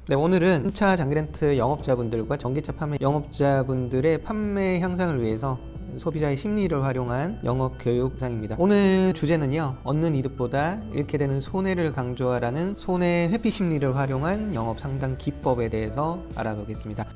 네, 오늘은 신차 장기렌트 영업자분들과 전기차 판매 영업자분들의 판매 향상을 위해서 소비자의 심리를 활용한 영업 교육상입니다. 오늘 주제는요, 얻는 이득보다 잃게 되는 손해를 강조하라는 손해 회피 심리를 활용한 영업 상담 기법에 대해서 알아보겠습니다.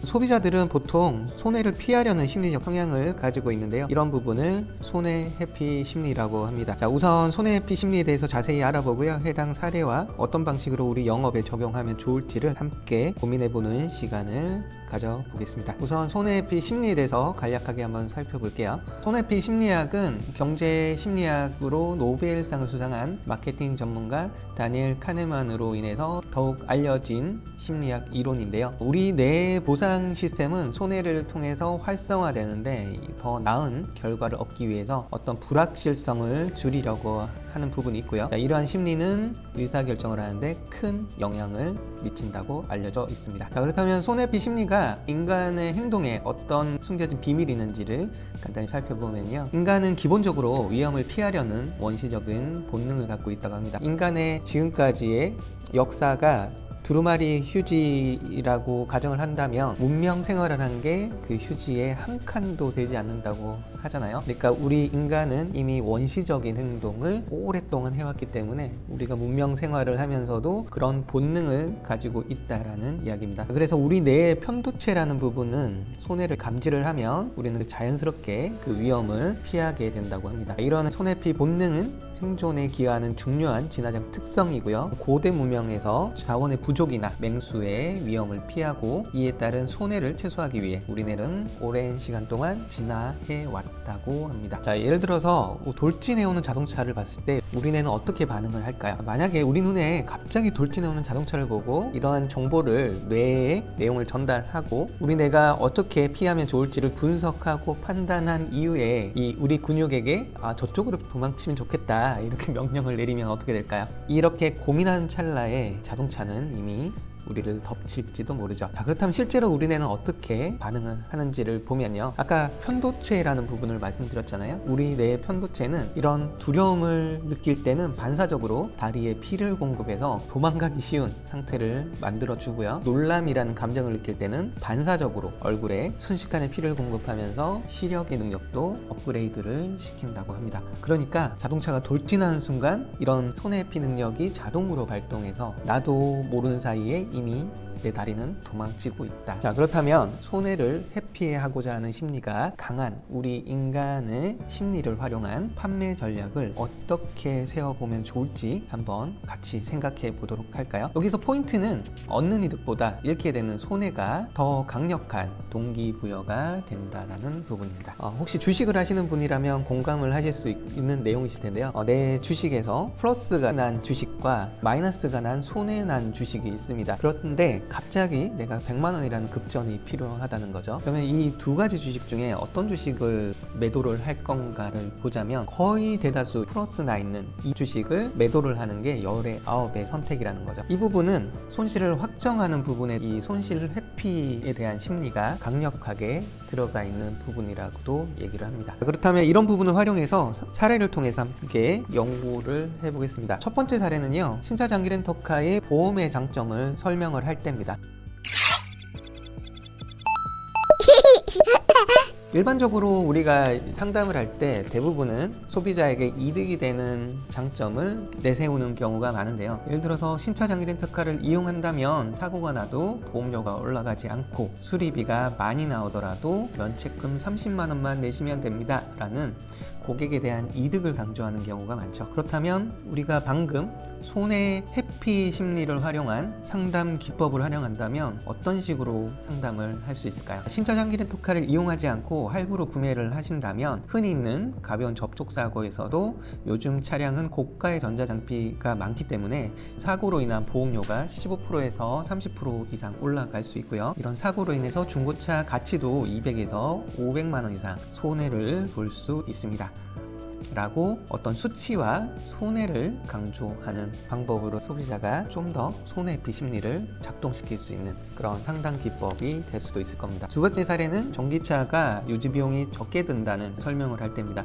소비자들은 보통 손해를 피하려는 심리적 성향을 가지고 있는데요. 이런 부분을 손해 회피 심리라고 합니다. 자, 우선 손해 회피 심리에 대해서 자세히 알아보고요. 해당 사례와 어떤 방식으로 우리 영업에 적용하면 좋을지를 함께 고민해보는 시간을 가져보겠습니다. 우선 손해 회피 심리에 대해서 간략하게 한번 살펴볼게요. 손해 회피 심리학은 경제 심리학으로 노벨상을 수상한 마케팅 전문가 다니엘 카네만으로 인해서 더욱 알려진 심리학 이론인데요. 우리 뇌 보상 시스템은 손해를 통해서 활성화되는데 더 나은 결과를 얻기 위해서 어떤 불확실성을 줄이려고 하는 부분이 있고요. 자, 이러한 심리는 의사결정을 하는데 큰 영향을 미친다고 알려져 있습니다. 자, 그렇다면 손해피 심리가 인간의 행동에 어떤 숨겨진 비밀이 있는지를 간단히 살펴보면요. 인간은 기본적으로 위험을 피하려는 원시적인 본능을 갖고 있다고 합니다. 인간의 지금까지의 역사가 두루마리 휴지라고 가정을 한다면 문명 생활을 한 게 그 휴지에 한 칸도 되지 않는다고 하잖아요. 그러니까 우리 인간은 이미 원시적인 행동을 오랫동안 해왔기 때문에 우리가 문명 생활을 하면서도 그런 본능을 가지고 있다라는 이야기입니다. 그래서 우리 뇌의 편도체라는 부분은 손해를 감지를 하면 우리는 자연스럽게 그 위험을 피하게 된다고 합니다. 이런 손해피 본능은 생존에 기여하는 중요한 진화적 특성이고요. 고대 문명에서 자원의 부족이나 맹수의 위험을 피하고 이에 따른 손해를 최소화하기 위해 우리는 오랜 시간 동안 진화해 왔다고 합니다. 자, 예를 들어서 돌진해 오는 자동차를 봤을 때 우리 뇌는 어떻게 반응을 할까요? 만약에 우리 눈에 갑자기 돌진해 오는 자동차를 보고 이러한 정보를 뇌에 내용을 전달하고 우리 뇌가 어떻게 피하면 좋을지를 분석하고 판단한 이후에 이 우리 근육에게 저쪽으로 도망치면 좋겠다 이렇게 명령을 내리면 어떻게 될까요? 이렇게 고민하는 찰나에 자동차는 이미 우리를 덮칠지도 모르죠. 자, 그렇다면 실제로 우리 뇌는 어떻게 반응을 하는지를 보면요. 아까 편도체라는 부분을 말씀드렸잖아요. 우리 뇌의 편도체는 이런 두려움을 느낄 때는 반사적으로 다리에 피를 공급해서 도망가기 쉬운 상태를 만들어주고요. 놀람이라는 감정을 느낄 때는 반사적으로 얼굴에 순식간에 피를 공급하면서 시력의 능력도 업그레이드를 시킨다고 합니다. 그러니까 자동차가 돌진하는 순간 이런 손해피 능력이 자동으로 발동해서 나도 모르는 사이에 이미 내 다리는 도망치고 있다. 자, 그렇다면 손해를 회피하고자 하는 심리가 강한 우리 인간의 심리를 활용한 판매 전략을 어떻게 세워보면 좋을지 한번 같이 생각해 보도록 할까요? 여기서 포인트는 얻는 이득보다 잃게 되는 손해가 더 강력한 동기부여가 된다는 부분입니다. 혹시 주식을 하시는 분이라면 공감을 하실 수 있는 내용이실 텐데요. 내 주식에서 플러스가 난 주식과 마이너스가 난 손해 난 주식이 있습니다. 그런데 갑자기 내가 100만 원이라는 급전이 필요하다는 거죠. 그러면 이 두 가지 주식 중에 어떤 주식을 매도를 할 건가를 보자면 거의 대다수 플러스 나 있는 이 주식을 매도를 하는 게 열의 9의 선택이라는 거죠. 이 부분은 손실을 확정하는 부분에 이 손실 회피에 대한 심리가 강력하게 들어가 있는 부분이라고도 얘기를 합니다. 그렇다면 이런 부분을 활용해서 사례를 통해서 함께 연구를 해보겠습니다. 첫 번째 사례는요, 신차 장기 렌터카의 보험의 장점을 설명을 할 때입니다. 일반적으로 우리가 상담을 할 때 대부분은 소비자에게 이득이 되는 장점을 내세우는 경우가 많은데요. 예를 들어서 신차 장기 렌터카를 이용한다면 사고가 나도 보험료가 올라가지 않고 수리비가 많이 나오더라도 면책금 30만 원만 내시면 됩니다 라는 고객에 대한 이득을 강조하는 경우가 많죠. 그렇다면 우리가 방금 손해 회피 심리를 활용한 상담 기법을 활용한다면 어떤 식으로 상담을 할 수 있을까요? 신차 장기 렌터카를 이용하지 않고 할부로 구매를 하신다면 흔히 있는 가벼운 접촉사고에서도 요즘 차량은 고가의 전자장비가 많기 때문에 사고로 인한 보험료가 15%에서 30% 이상 올라갈 수 있고요. 이런 사고로 인해서 중고차 가치도 200에서 500만 원 이상 손해를 볼 수 있습니다. 라고 어떤 수치와 손해를 강조하는 방법으로 소비자가 좀 더 손해피 심리를 작동시킬 수 있는 그런 상담 기법이 될 수도 있을 겁니다. 두 번째 사례는 전기차가 유지 비용이 적게 든다는 설명을 할 때입니다.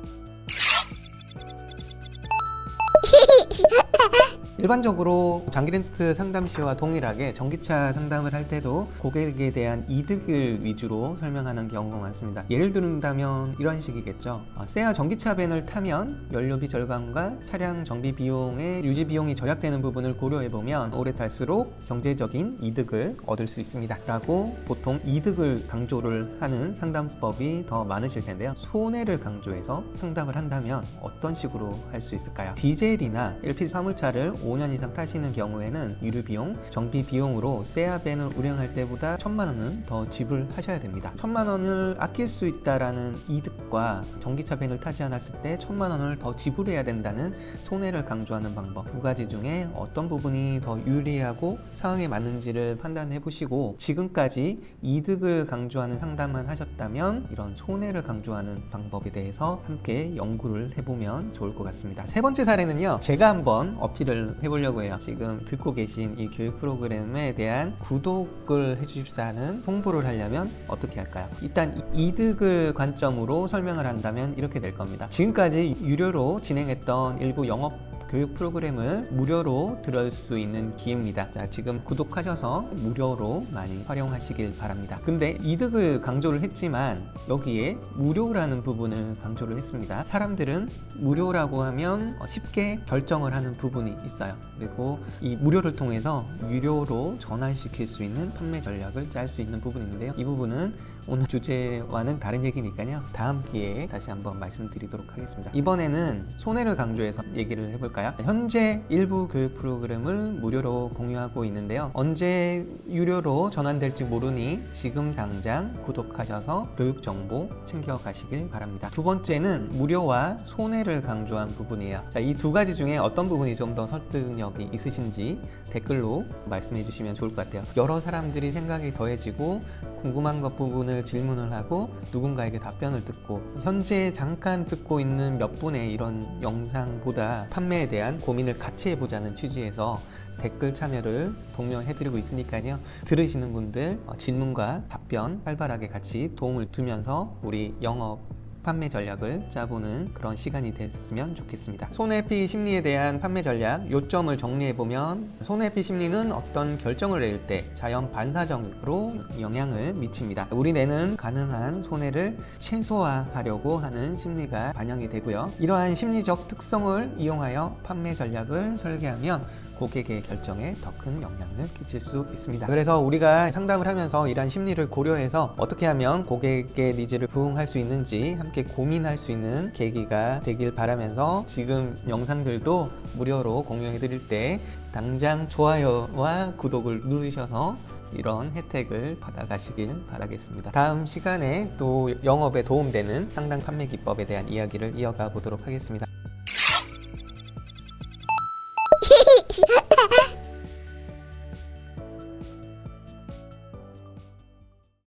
일반적으로 장기 렌트 상담 시와 동일하게 전기차 상담을 할 때도 고객에 대한 이득을 위주로 설명하는 경우가 많습니다. 예를 든다면 이런 식이겠죠. 세아 전기차 밴을 타면 연료비 절감과 차량 정비 비용의 유지 비용이 절약되는 부분을 고려해보면 오래 탈수록 경제적인 이득을 얻을 수 있습니다 라고 보통 이득을 강조를 하는 상담법이 더 많으실 텐데요. 손해를 강조해서 상담을 한다면 어떤 식으로 할 수 있을까요? 디젤이나 LPG 화물차를 5년 이상 타시는 경우에는 유류 비용, 정비 비용으로 세아 밴을 운행할 때보다 1,000만 원은 더 지불하셔야 됩니다. 1,000만 원을 아낄 수 있다라는 이득과 전기차 밴을 타지 않았을 때 1,000만 원을 더 지불해야 된다는 손해를 강조하는 방법, 두 가지 중에 어떤 부분이 더 유리하고 상황에 맞는지를 판단해 보시고, 지금까지 이득을 강조하는 상담만 하셨다면 이런 손해를 강조하는 방법에 대해서 함께 연구를 해보면 좋을 것 같습니다. 세 번째 사례는요, 제가 한번 어필을 해보려고 해요. 지금 듣고 계신 이 교육 프로그램에 대한 구독을 해주십사 하는 홍보를 하려면 어떻게 할까요? 일단 이득을 관점으로 설명을 한다면 이렇게 될 겁니다. 지금까지 유료로 진행했던 일부 영업 교육 프로그램을 무료로 들을 수 있는 기회입니다. 자, 지금 구독하셔서 무료로 많이 활용하시길 바랍니다. 근데 이득을 강조를 했지만 여기에 무료라는 부분을 강조를 했습니다. 사람들은 무료라고 하면 쉽게 결정을 하는 부분이 있어요. 그리고 이 무료를 통해서 유료로 전환시킬 수 있는 판매 전략을 짤 수 있는 부분이 있는데요. 이 부분은 오늘 주제와는 다른 얘기니까요. 다음 기회에 다시 한번 말씀드리도록 하겠습니다. 이번에는 손해를 강조해서 얘기를 해볼까요? 현재 일부 교육 프로그램을 무료로 공유하고 있는데요. 언제 유료로 전환될지 모르니 지금 당장 구독하셔서 교육 정보 챙겨가시길 바랍니다. 두 번째는 무료와 손해를 강조한 부분이에요. 자, 이 두 가지 중에 어떤 부분이 좀 더 설득력이 있으신지 댓글로 말씀해 주시면 좋을 것 같아요. 여러 사람들이 생각이 더해지고 궁금한 것 부분을 질문을 하고 누군가에게 답변을 듣고, 현재 잠깐 듣고 있는 몇 분의 이런 영상보다 판매에 대한 고민을 같이 해보자는 취지에서 댓글 참여를 독려해드리고 있으니까요. 들으시는 분들 질문과 답변 활발하게 같이 도움을 주면서 우리 영업 판매 전략을 짜보는 그런 시간이 됐으면 좋겠습니다. 손해피 심리에 대한 판매 전략 요점을 정리해보면, 손해피 심리는 어떤 결정을 내릴 때 자연 반사적으로 영향을 미칩니다. 우리 뇌는 가능한 손해를 최소화하려고 하는 심리가 반영이 되고요. 이러한 심리적 특성을 이용하여 판매 전략을 설계하면 고객의 결정에 더 큰 영향을 끼칠 수 있습니다. 그래서 우리가 상담을 하면서 이러한 심리를 고려해서 어떻게 하면 고객의 니즈를 부응할 수 있는지 함께 고민할 수 있는 계기가 되길 바라면서, 지금 영상들도 무료로 공유해 드릴 때 당장 좋아요와 구독을 누르셔서 이런 혜택을 받아가시길 바라겠습니다. 다음 시간에 또 영업에 도움되는 상담 판매 기법에 대한 이야기를 이어가 보도록 하겠습니다.